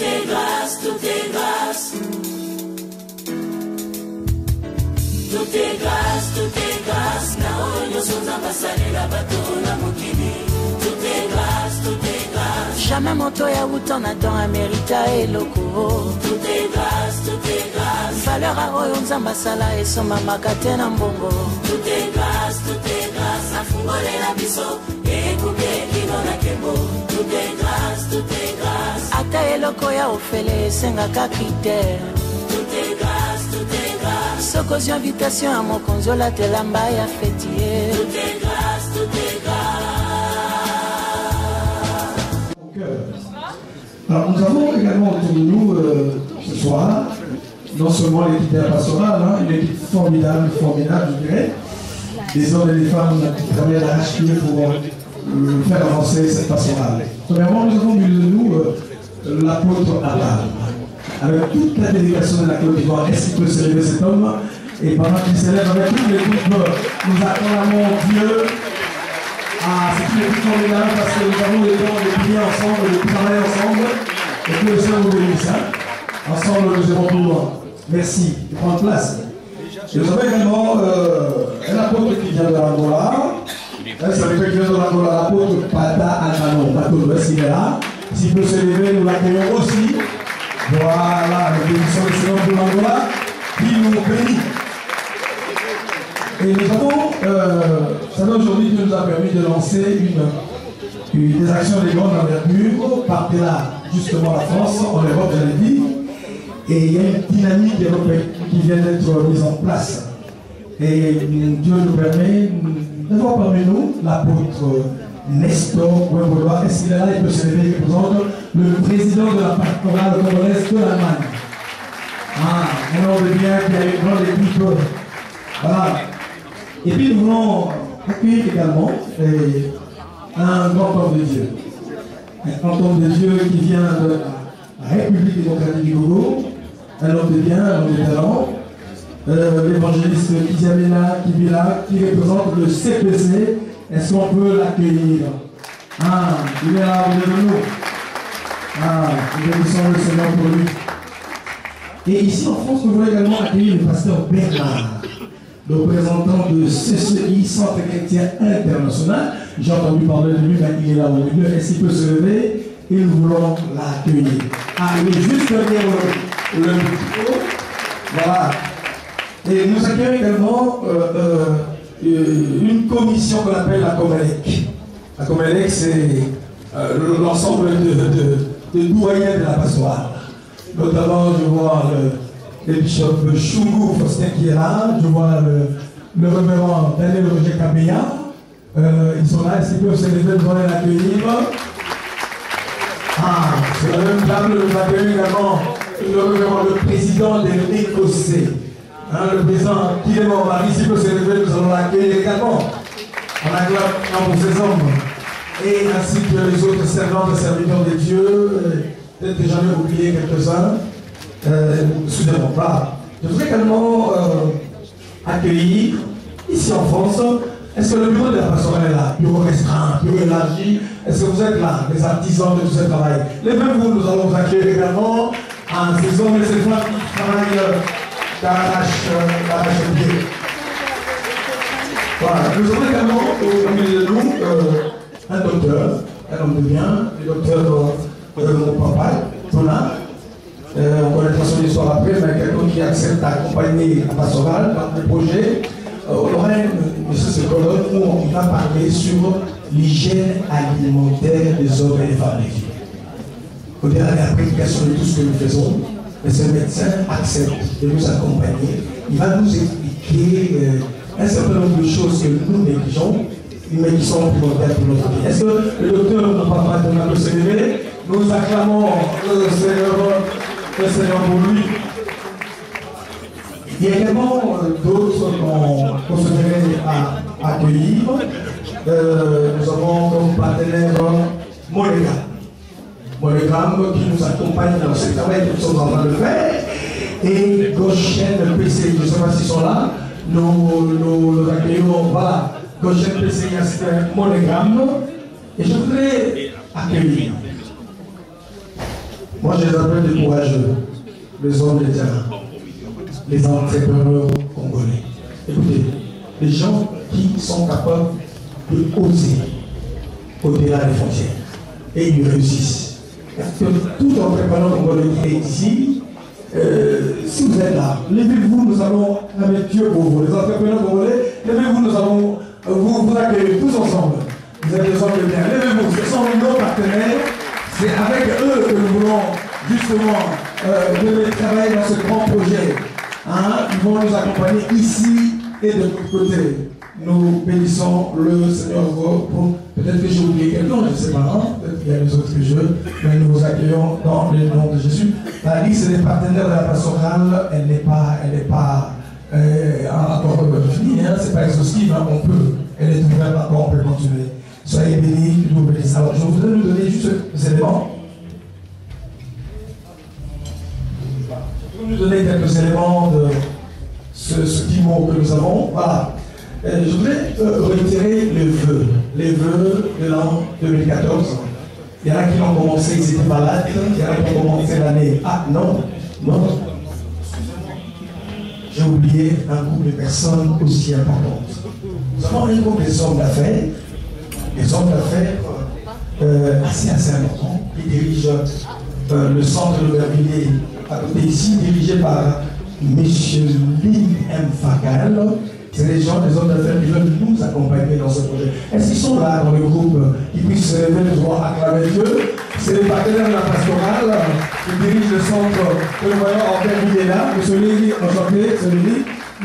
est grâce, tout est grâce. Tout est grâce, tout est grâce. Na onyo sonza basale la bateau na mokili. Tout est grâce, tout est grâce. Jamais moto ya wuton Adam Amerita et loko. Tout est grâce, tout est grâce. Valeur a oyo nzamba sala et soma makate na mbongo. Tout est grâce, tout est grâce. Afungole la biso, ekuke kino na kembo. Tout est grâce, tout est grâce. Ata eloko ya ofele senga ka critère. Tout est grâce, tout est grâce. Sokozi invitation à mon konzo la telamba ya fêtier. Tout est grâce, tout est grâce. Alors nous avons également autour de nous ce soir, non seulement l'équipe de la pastorale, hein, une équipe formidable, je dirais, des hommes et des femmes qui travaillent à l'arrache-pied pour faire avancer cette pastorale. Premièrement, nous avons au milieu de nous l'apôtre Abraham, avec toute la délégation de la Côte d'Ivoire. Est-ce qu'il peut se lever cet homme? Et pendant qu'il s'élève avec tous les groupes, nous acclamons Dieu. Ah, c'est une équipe formidable parce que nous avons les dons de prier ensemble, de travailler ensemble, et que le Seigneur nous bénisse. Hein? Ensemble, nous irons plus loin. Merci. Prends place. Et nous avons également un apôtre qui vient de l'Angola. C'est quelqu'un qui vient de l'Angola, l'apôtre Pata Almano. Bateau, est-ce qu'il est là? S'il peut se lever, nous l'accueillons aussi. Voilà, nous bénissons le Seigneur de l'Angola qui nous bénit. Et nous avons, ça aujourd'hui qui nous a permis de lancer des actions de grande envergure par-delà justement la France, en Europe, j'allais dire. Et il y a une dynamique européenne qui vient d'être mise en place. Et Dieu nous permet d'avoir parmi nous l'apôtre Nestor Wemboloa. Est-ce qu'il est là? Il peut se lever, il représente le président de la pastorale congolaise de l'Allemagne. Ah, un homme de bien qui a une grande équipe. Voilà. Et puis nous voulons accueillir également un grand homme de Dieu. Un grand homme de Dieu qui vient de la République démocratique du Congo. Un homme de bien, un homme de talent. L'évangéliste Kizamena Kibila qui représente le CPC. Est-ce qu'on peut l'accueillir? Ah, il est là, au milieu de nous. Ah, nous bénissons le Seigneur pour lui. Et ici en France, nous voulons également accueillir le pasteur Bernard, le représentant de CCI, Centre Chrétien International. J'ai entendu parler de lui, mais il est là au milieu. Est-ce qu'il peut se lever? Et nous voulons l'accueillir. Ah, il est juste derrière le micro. Voilà. Et nous accueillons également une commission qu'on appelle la Comelec. La Comelec, c'est l'ensemble de doyens de la pastorale. Notamment, je vois le bishop Chungu Faustin qui est là, je vois le révérend Daniel Roger Kabeya. Ils sont là, est-ce qu'ils peuvent se lever, nous allons l'accueillir? Ah, sur la même table, nous accueillons également le révérend, le président de l'Écossais. Hein, le président qui est mort Marie, s'il peut se lever, nous allons l'accueillir également. On acclame pour ces hommes. Et ainsi que les autres servantes et serviteurs de Dieu, peut-être que j'en ai oublié quelques-uns. Excusez-moi pas. Je voudrais également accueillir, ici en France, est-ce que le bureau de la pastorale est là? Bureau restreint, bureau élargi, est-ce que vous êtes là, les artisans de tout ce travail? Levez-vous, nous allons vous accueillir également à ces hommes et ces femmes qui travaillent d'arrache-pied. Voilà, nous avons également au milieu de nous un docteur, un homme de bien, le docteur mon papa, Tona. On connaîtra son histoire après, mais quelqu'un qui accepte d'accompagner la pastorale dans le projet. On aura M. Sekolon où on va parler sur l'hygiène alimentaire des hommes et des femmes. Au-delà de la prédication de tout ce que nous faisons, mais ce médecin accepte de nous accompagner. Il va nous expliquer un certain nombre de choses que nous négligeons, mais qui sont primordiales pour notre vie. Est-ce que le docteur, mon papa, peut se lever? Nous acclamons le Seigneur pour lui. Il y a également d'autres qu'on se devrait à accueillir. Nous avons comme partenaire Monogramme qui nous accompagne dans ce travail que nous sommes en train de faire. Et Goshen PCI, je ne sais pas s'ils sont là, nous accueillons, voilà, Goshen PCI, c'est Monogramme. Et je voudrais accueillir Moi, je les appelle des courageux, les hommes de terrain, les entrepreneurs congolais. Écoutez, les gens qui sont capables de oser au-delà des frontières et ils réussissent. Parce que tout entrepreneur congolais qui est ici, si vous êtes là, levez-vous, nous allons avec Dieu pour vous. Les entrepreneurs congolais, levez-vous, nous allons vous accueillir tous ensemble. Vous êtes des hommes de bien. Levez-vous, ce sont nos partenaires. C'est avec eux que nous voulons justement venir travailler dans ce grand projet. Hein? Ils vont nous accompagner ici et de l'autre côté. Nous bénissons le Seigneur pour peut-être que j'ai oublié quelqu'un, je ne sais pas, hein? Peut-être qu'il y a les autres que je veux, mais nous vous accueillons dans le nom de Jésus. La liste des partenaires de la pastorale, elle n'est pas encore finie, hein? C'est pas exhaustive, hein? On peut, elle est ouverte encore, on peut continuer. Soyez bénis, nous vous bénissons. Alors je voudrais nous donner juste des éléments. Je vais nous donner quelques éléments de ce petit mot que nous avons. Voilà. Je voudrais réitérer les vœux de l'an 2014. Il y en a qui l'ont commencé, ils étaient malades. Il y en a qui ont commencé l'année. Ah non. J'ai oublié un groupe de personnes aussi importantes. Nous avons un groupe des hommes d'affaires. Des hommes d'affaires assez importants qui dirigent le centre de Vervilliers à côté ici, dirigé par M. Lynn M. Fakal. C'est les gens, les hommes d'affaires qui veulent nous accompagner dans ce projet. Est-ce qu'ils sont là dans le groupe qui puissent se lever le droit à acclamer Dieu? C'est les partenaires de la pastorale qui dirigent le centre que nous voyons en Vervilliers là. M. Lynn, enchanté, celui-là.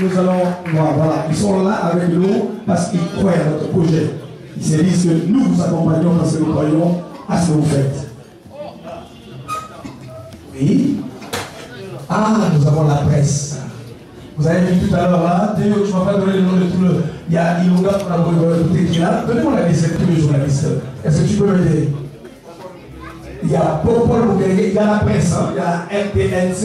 Nous allons voir, voilà, ils sont là avec nous parce qu'ils croient à notre projet. Ils se disent que nous vous accompagnons parce que nous croyons à ce que vous faites. Oui. Ah, nous avons la presse. Vous avez vu tout à l'heure là, je ne vais pas donner le nom de tout le. Il y a Ilunga pour la beauté qui est là. Donnez-moi la liste de tous les journalistes. Est-ce que tu peux m'aider? Il y a Popol Mukwege, il y a la presse, hein? Il y a RTNC,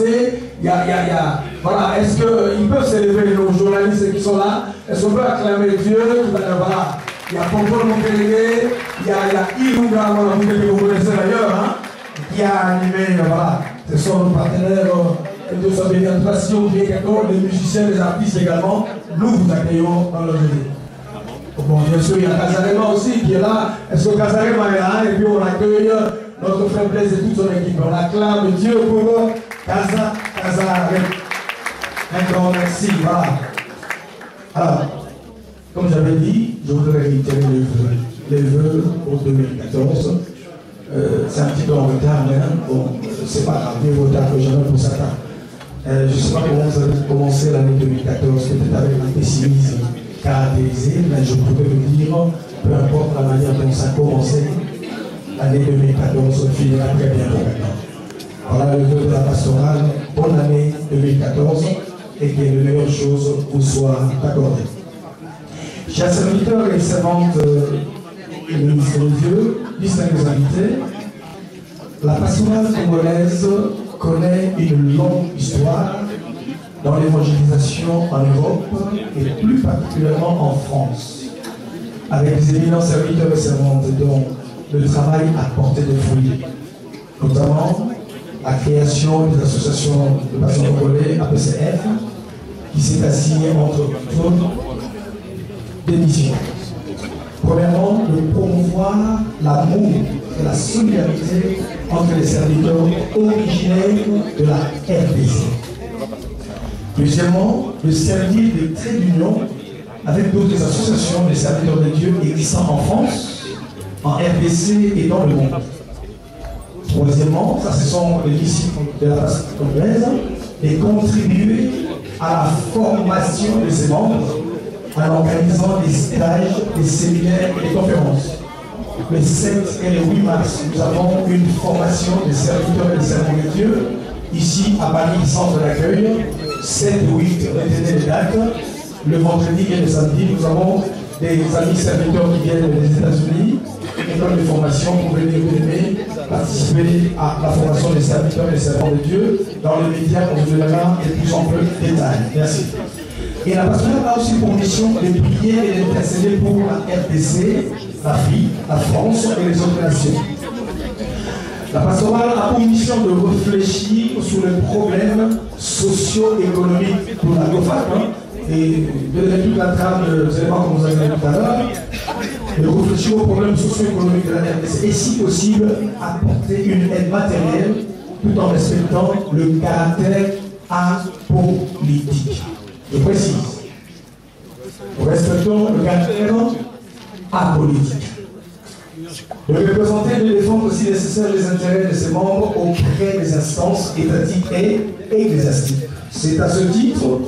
il y a. Voilà, est-ce qu'ils peuvent s'élever, nos journalistes qui sont là? Est-ce qu'on peut acclamer Dieu? Voilà. Il y a Popol Mukwege, il y a Ilunga, que vous connaissez d'ailleurs, hein? Qui a animé, voilà. Ce sont nos partenaires. De sa bénédiction, les musiciens, les artistes également, nous vous accueillons dans le jeu. Bon, bien sûr, il y a Kazarema aussi qui est là. Est-ce que Kazarema est là? Et puis on accueille notre frère Blaise et toute son équipe. On acclame Dieu pour Kazarema. Un grand merci. Voilà. Alors, comme j'avais dit, je voudrais réitérer les vœux pour 2014. C'est un petit peu en retard, mais bon, c'est pas grave, mieux vaut tard que jamais pour certains. Je ne sais pas comment vous avez commencé l'année 2014, peut-être avec un pessimisme caractérisé, mais je pourrais le dire, peu importe la manière dont ça a commencé, l'année 2014 finira très bientôt maintenant. Voilà le vœu de la pastorale, bonne année 2014 et que les meilleures choses vous soient accordées. Chers serviteurs et servantes du ministère de Dieu, distingués invités, la pastorale congolaise connaît une longue histoire dans l'évangélisation en Europe et plus particulièrement en France, avec des éminents serviteurs et servantes dont le travail a porté des fruits, notamment la création des associations de pasteurs congolais APCF, qui s'est assigné entre autres des missions. Premièrement, de promouvoir l'amour et la solidarité entre les serviteurs originaires de la RDC. Deuxièmement, de servir de trait d'union avec d'autres associations de serviteurs de Dieu existant en France, en RDC et dans le monde. Troisièmement, ça ce sont les disciples de la pastorale congolaise, et contribuer à la formation de ses membres en organisant des stages, des séminaires et des conférences. Le 7 et le 8 mars, nous avons une formation des serviteurs et des servants de Dieu, ici à Paris, centre d'accueil, 7 et 8, retenez les dates. Le vendredi et le samedi, nous avons des amis serviteurs qui viennent des États-Unis, école de formation pour venir participer à la formation des serviteurs et des servants de Dieu. Dans les médias, on vous donnera de plus en plus de détails. Merci. Et la pastorale a aussi pour mission de prier et d'intercéder pour la RDC, l'Afrique, la France et les autres nations. La pastorale a pour mission de réfléchir sur les problèmes socio-économiques pour la GOFAC, et de l'étude de la trame, vous allez voir comme vous avez dit tout à l'heure, de réfléchir aux problèmes socio-économiques de la RDC et si possible apporter une aide matérielle tout en respectant le caractère apolitique. Je précise, nous respectons le caractère apolitique. De représenter et de défendre aussi nécessaire les intérêts de ses membres auprès des instances étatiques et ecclésiastiques. C'est à ce titre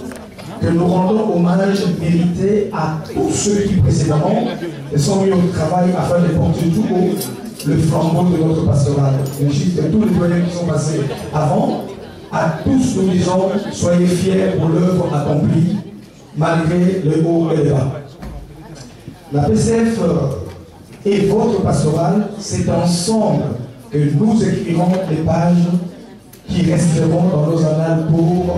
que nous rendons hommage mérité à tous ceux qui précédemment sont mis au travail afin de porter tout haut le flambeau de notre pastorale. Je cite tous les doyens qui sont passés avant. À tous nous disons, soyez fiers pour l'œuvre accomplie, malgré le haut et le bas. La PCF et votre pastorale, c'est ensemble que nous écrirons les pages qui resteront dans nos annales pour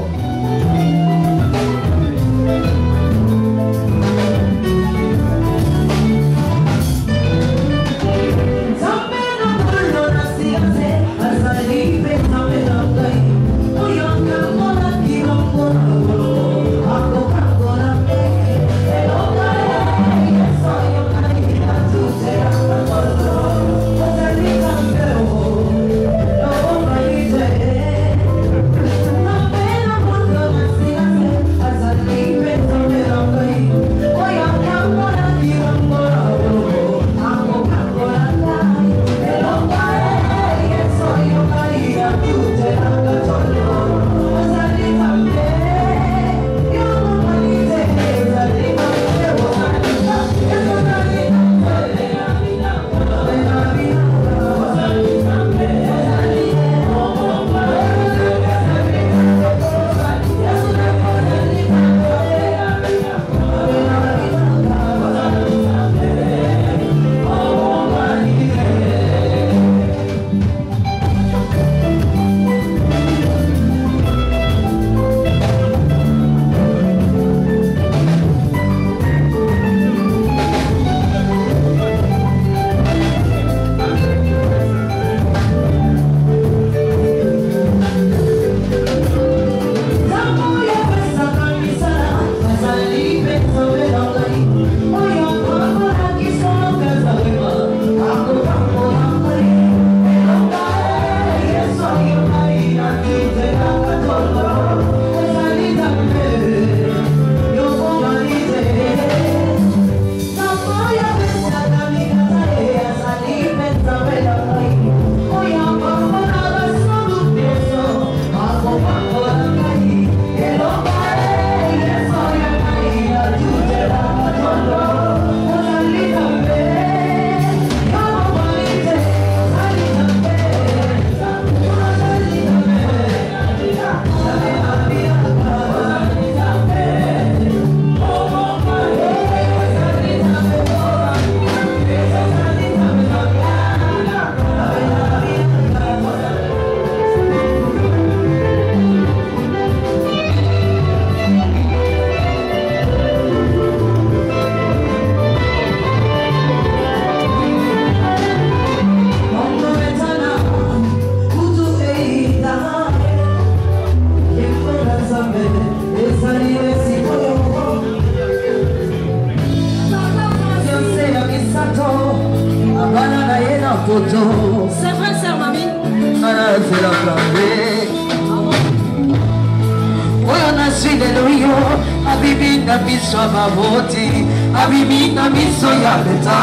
C'est vrai, sœur Mamie. Abibi na biso baboti, abibi na biso ya beta,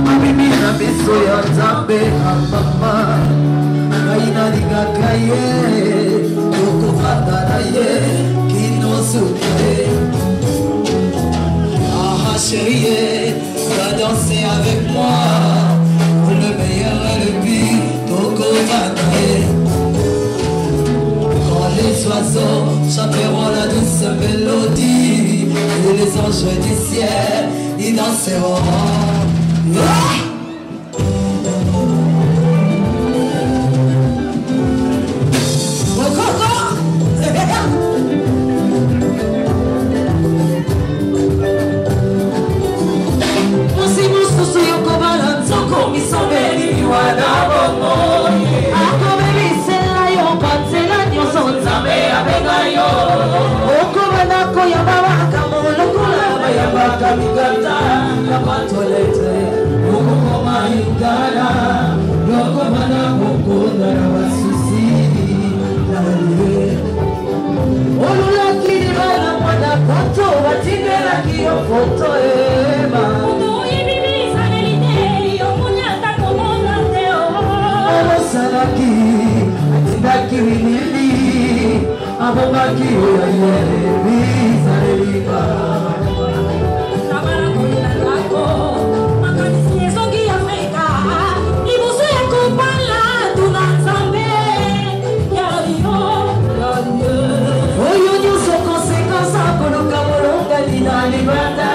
abibi na biso ya zambe mama. Kaina diga kaye, toko fata ye, kino suke. Ah chérie, va danser avec moi, pour le meilleur et le pire, toko fata ye. Les oiseaux chanteront la douce mélodie et les anges du ciel y danseront. Musimusu yokobala nzoko misomeli wana bongo. kiwimili abonga kiwe ayeri zarelika Namara koina lako makanisi ezongi Afrika libuso ya kopala tunazambe yayo oyo nyuso konsekansa koluka molonga lina libanda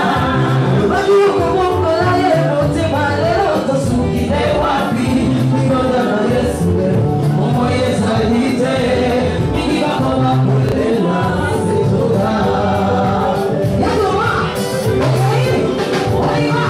babioko mongola ye motema lelo tosukile wapi ligonda na Yesu momo yezali te mingi bakoma kolela sezoga yakoma okei oiwa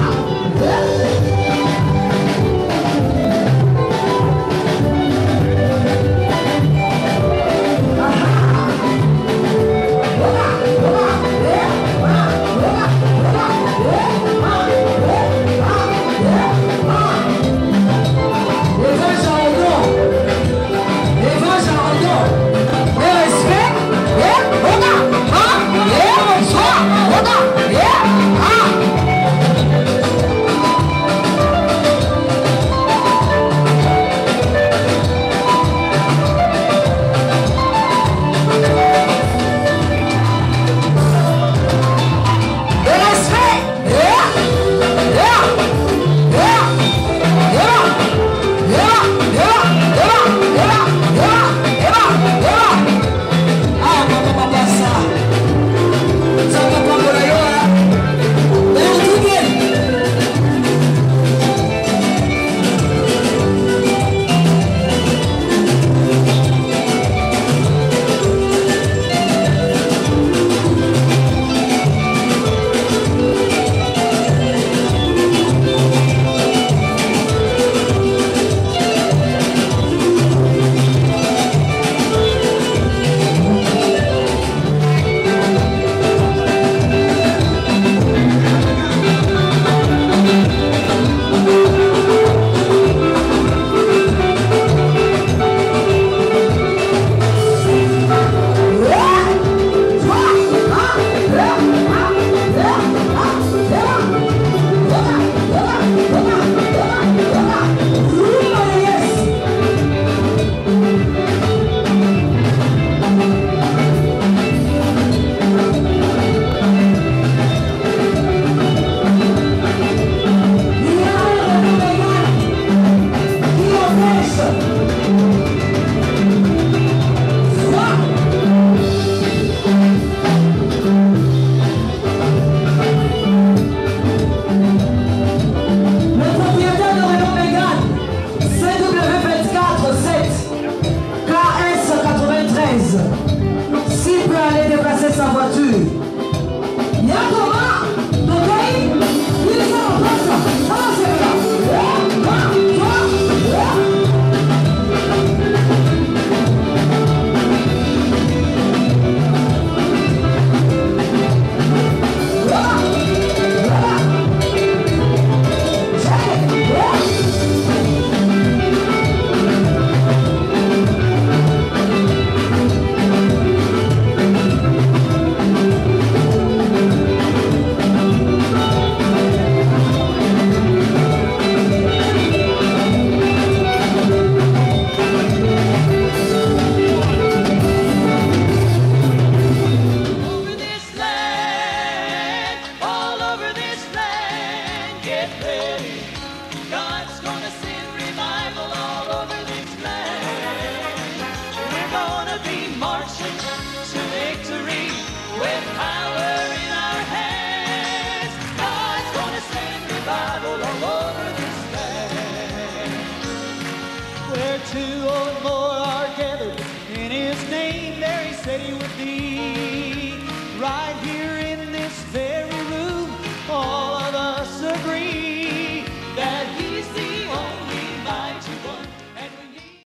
Right here.